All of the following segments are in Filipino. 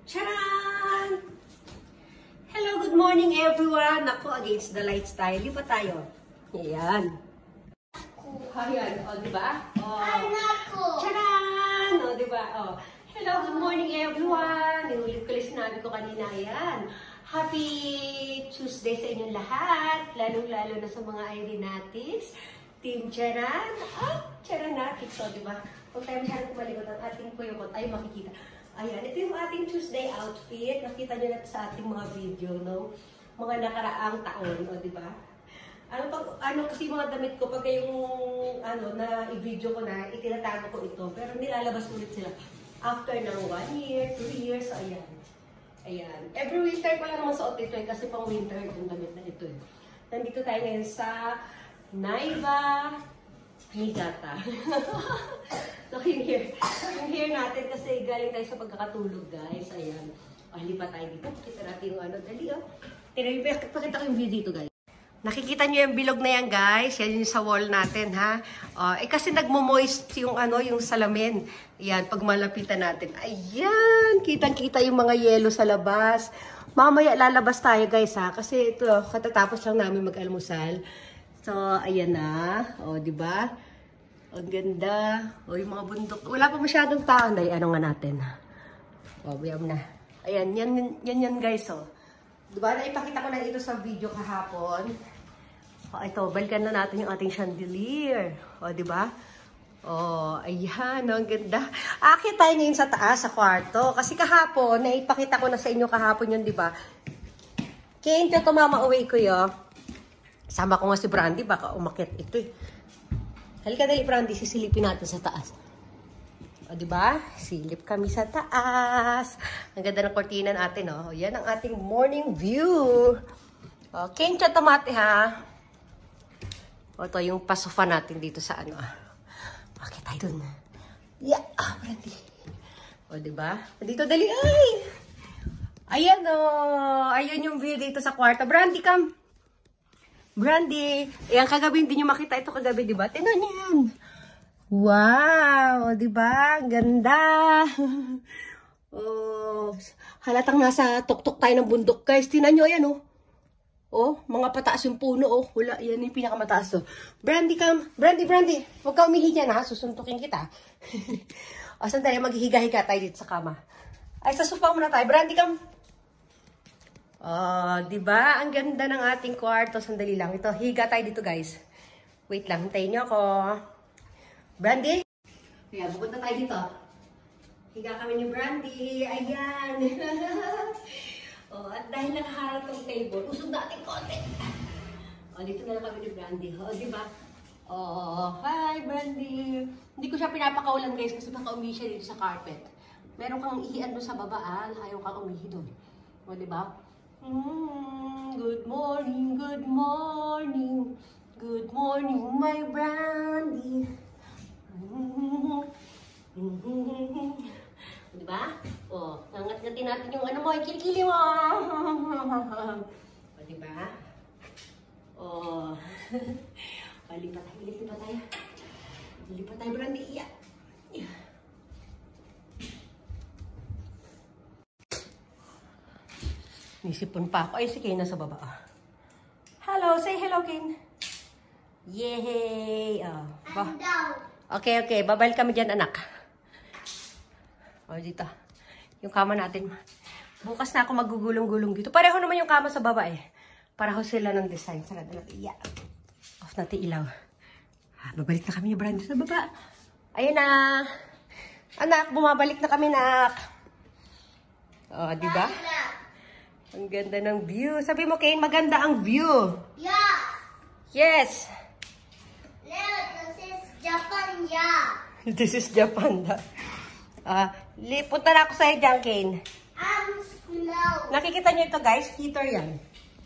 Charan! Hello, good morning everyone! Ako, against the lights tayo. Lipat tayo. Ayan. Ayan, o, diba? Charan! O, diba? O. Hello, good morning everyone! Inulit ko lang sinabi ko kanina. Ayan. Happy Tuesday sa inyong lahat. Lalong-lalo na sa mga Irenatics. Team Charan. Charanatics. O, diba? Kung tayo masyadong kumalikot ang ating kuyukot, ay makikita. Ayan, ito yung ating Tuesday outfit. Nakita nyo na sa ating mga video, no? Mga nakaraang taon, o, diba? Kasi mga damit ko, pagka yung, na i-video ko na, itinatago ko ito. Pero nilalabas ulit sila after ng 1 year, 2 years, so ayan. Ayan. Every winter ko lang naman suot ito kasi pang winter yung damit na ito. Nandito tayo ngayon sa Naiva, Niigata. So, yung hair natin kasi galing tayo sa pagkakatulog, guys. Ayan. Lipat tayo dito. Pakita natin yung dali, pakita ko yung view dito, guys. Nakikita nyo yung bilog na yan, guys. Yan yung sa wall natin, ha? Kasi nagmo-moist yung, yung salamin. Ayan, pag malapitan natin. Ayan, kitang-kita yung mga yelo sa labas. Mamaya lalabas tayo, guys, ha? Kasi ito, katatapos lang namin mag-almusal. So, ayan na. Diba? Ang ganda. Yung mga bundok. Wala pa masyadong tao. Dahil ano nga natin. Buyam na. Ayan, yan guys, Diba? Naipakita ko na ito sa video kahapon. Ito, balikan na natin yung ating chandelier. Diba? Ayan, ang ganda. Akit tayo ngayon sa taas, sa kwarto. Kasi kahapon, naipakita ko na sa inyo kahapon yun, diba? Kaya ito tumama away ko yun. Sama ko nga si Brandy, baka umakyat ito eh. Halika dali, Brandy, sisilipin natin sa taas. Diba? Silip kami sa taas. Ang ganda ng kortina natin, Yan ang ating morning view. Okay, tomate, ha? Ito yung pasofa natin dito sa Okay, tayo dun. Yeah, Brandy. Diba? Dito, dali, ay! Ayan, Ayan yung view dito sa kwarto. Brandy, come! Brandy, ayan, kagabi hindi nyo makita ito kagabi, diba? Tingnan nyo yan. Wow, diba? Ganda. Halatang nasa tuktok tayo ng bundok, guys. Tingnan nyo, ayan, mga pataas yung puno, Wala, yan yung pinakamataas, Brandy, come. Brandy. Huwag ka umihi dyan, ha? Susuntukin kita. Sandali, maghihiga-higa tayo dito sa kama. Ay, sa sofa muna tayo. Brandy, come. Diba? Ang ganda ng ating kwarto. Sandali lang. Ito, higa tayo dito, guys. Wait lang, hintayin nyo ako. Brandy? Ayan, pupunta tayo dito. Higa kami ni Brandy. Ayan. At dahil nakaharap ng table, usog natin konti. Dito na lang kami ni Brandy. Diba? Hi, Brandy. Hindi ko siya pinapakawalan, guys, kasi baka umihi siya dito sa carpet. Meron kang ihian doon sa babaan. Ayaw kang umihi doon. Diba? Good morning, good morning. Good morning, my Brandy. Diba? Nangat-ngatin natin yung mo, yung kilikili mo. Diba? Lipat tayo. Lipat tayo, Brandy. Yeah. Nisipon pa ako. Ay, si Kane nasa baba. Hello, say hello, Kane. Yay! I'm down. Okay. Babalik kami dyan, anak. Dito. Yung kama natin. Bukas na ako magugulong-gulong dito. Pareho naman yung kama sa baba, Pareho sila ng design. Sarado natin. Yeah. Off natin ilaw. Babalik na kami yung Brandy sa baba. Ayun na. Anak, bumabalik na kami, anak. Diba? Ang ganda ng view. Sabi mo, Kane, maganda ang view. Yes. This is Japan, This is Japan, punta na ako sa'yo dyan, Kane. No. Nakikita niyo ito, guys? Heater yan.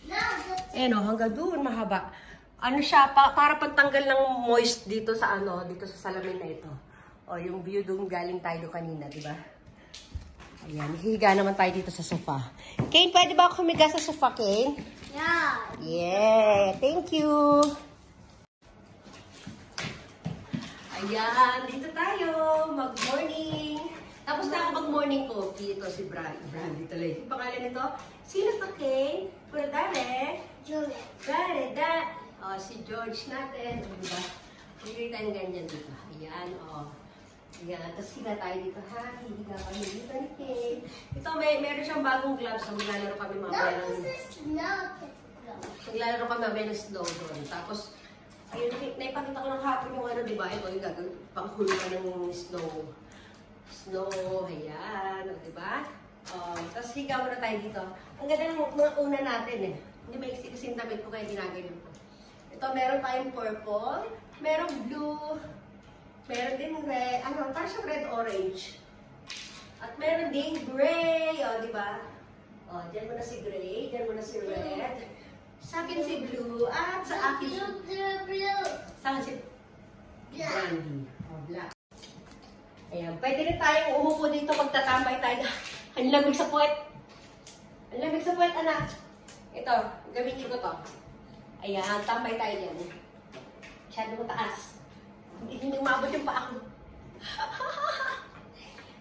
No. Hanggang doon, mahaba. Siya, para pantanggal ng moist dito sa dito sa salamin na ito. Yung view doon galing tayo kanina, diba? Ayan, higa naman tayo dito sa sofa. Kane, pwede ba ako humiga sa sofa, Kane? Yeah. Thank you. Ayan, dito tayo. Mag-morning. Tapos na ako mag-morning coffee. Ito si Brandy talaga. Yung pangalan nito, sino to, Kay? Pura dare? Juliet. Dare. Oh, si George natin. Diba? Hindi tayong ganyan dito. Ayan, oh. Ayan, tapos higa tayo dito, ha? Higa kami dito ni Kay. Ito, meron siyang bagong gloves. So, maglalaro kami No, mamaya ng... this is not the Maglalaro kami mamaya ng snow doon. Tapos, ayun, naipakita ko ng hapon yung ano, diba? Ito, yung gagawin, panghulo ka ng snow. Snow, ayan, o, diba? Tapos higa muna tayo dito. Ang ganda ng mga una natin eh. Hindi may iksi kasi yung damit ko kaya ginagayon ko. Ito, meron tayong purple, merong blue, meron din red, ano, parang siyang red-orange. At meron din gray, o, diba? O, dyan muna si gray, dyan muna si red. Sa akin si blue, at sa akin si... blue. Saan si... Brandy. O, black. Ayan, pwede rin tayong umupo dito, magtatambay tayo. Ang lamig sa puwet. Ang lamig sa puwet, anak. Ito, gamitin ko to. Ayan, tambay tayo dyan. Masyado mataas. Hindi umabot yung paa ko.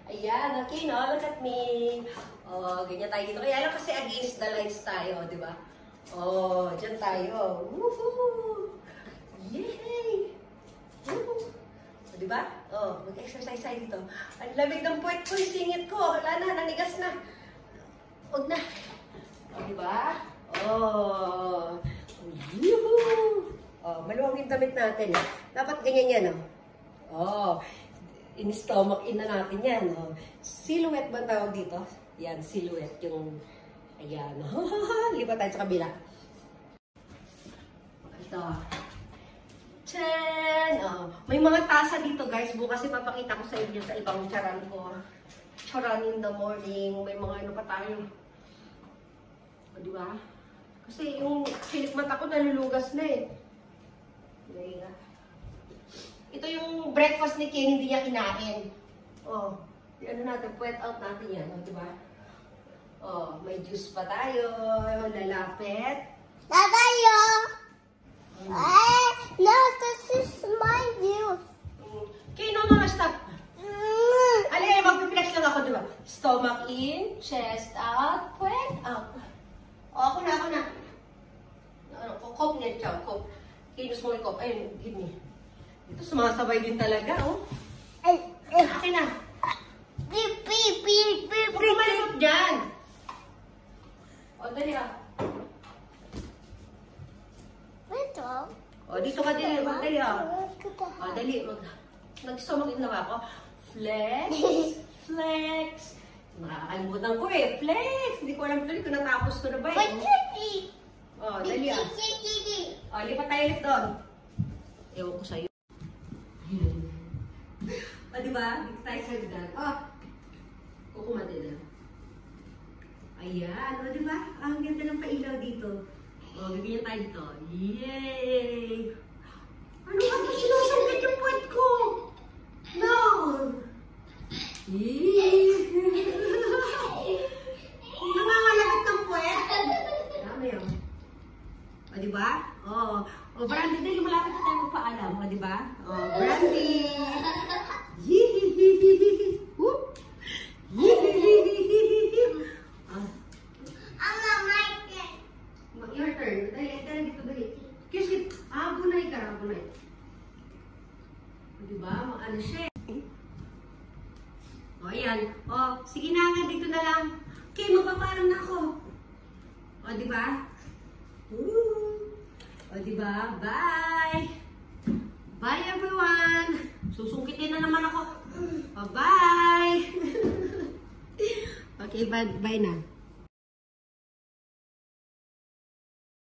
Ayan, okay, no? Look at me. Oh, ganyan tayo dito. Kaya lang kasi against the lights tayo, di ba? Oh, dyan tayo. Woohoo! Yay! Woohoo! O, di ba? Oh, mag-exercise tayo dito. Ang lamig ng puwet ko, yung singit ko. Wala na, nanigas na. Huwag na. O, di ba? Oh. Woohoo! Oh, maluwag yung damit natin. Eh. Dapat ganyan yan, oh. Oh, in-stomach in na natin yan, oh. Silhouette ba tawag dito? Yan, silhouette yung, ayan. Lipat tayo sa kabila. Ito. Ten! Oh, may mga tasa dito, guys. Bukas ipapakita ko sa inyo sa ibang charan ko. Charan in the morning. May mga ano pa tayo. O, di ba? Kasi yung silik mata ko nalulugas na eh. Ito yung breakfast ni Ken, hindi niya kinain. Oh, ano natin, puwet out natin yan, oh, di ba? Oh, may juice pa tayo, lalapit. Tatayo! No, this is my juice. Ken, no, mga stop. Alay, mag-flex lang ako, di ba? Stomach in, chest out, puwet out. Oh, ako na. Coke niya, chow, coke. Kinos mo yung coke. Ayun, give me. Ito, sumasabay din talaga, oh. Akin na. Beep. Huwag mo malikot dyan. O, dali ah. Ito. O, dito ka din. Dali ah. O, dali. Nag-stomach in na ba ako? Flex. Nakakalimutan ko eh. Flex. Hindi ko alam tuloy kung natapos ko na ba eh. O, dali ah. O, lipat tayo ulit doon. Ewan ko sa'yo. O, diba? Dito tayo sa hagdan. O, kukumati na. Ayan. O, diba? Ang ganda ng pailaw dito. O, gaganyan tayo dito. Yay! Ano ba ito? Sinusungkit yung puwet ko! No! Yay! Nangangalagit ng puwet. Dami yun. O, diba? O, Brandy, dahil malapit na tayo magpaalam. O, diba? O, Brandy! Yee! Whoop! Yee! Your turn. Dali dito, dali. Kasi, bunay ka, bunay. O, diba? Ano siya? O, ayan. O, sige na nga, dito na lang. Okay, magpapalam na ako. O, diba? O, diba? Bye! Bye, everyone! Susungkitin na naman ako. O, bye! Okay, bye na.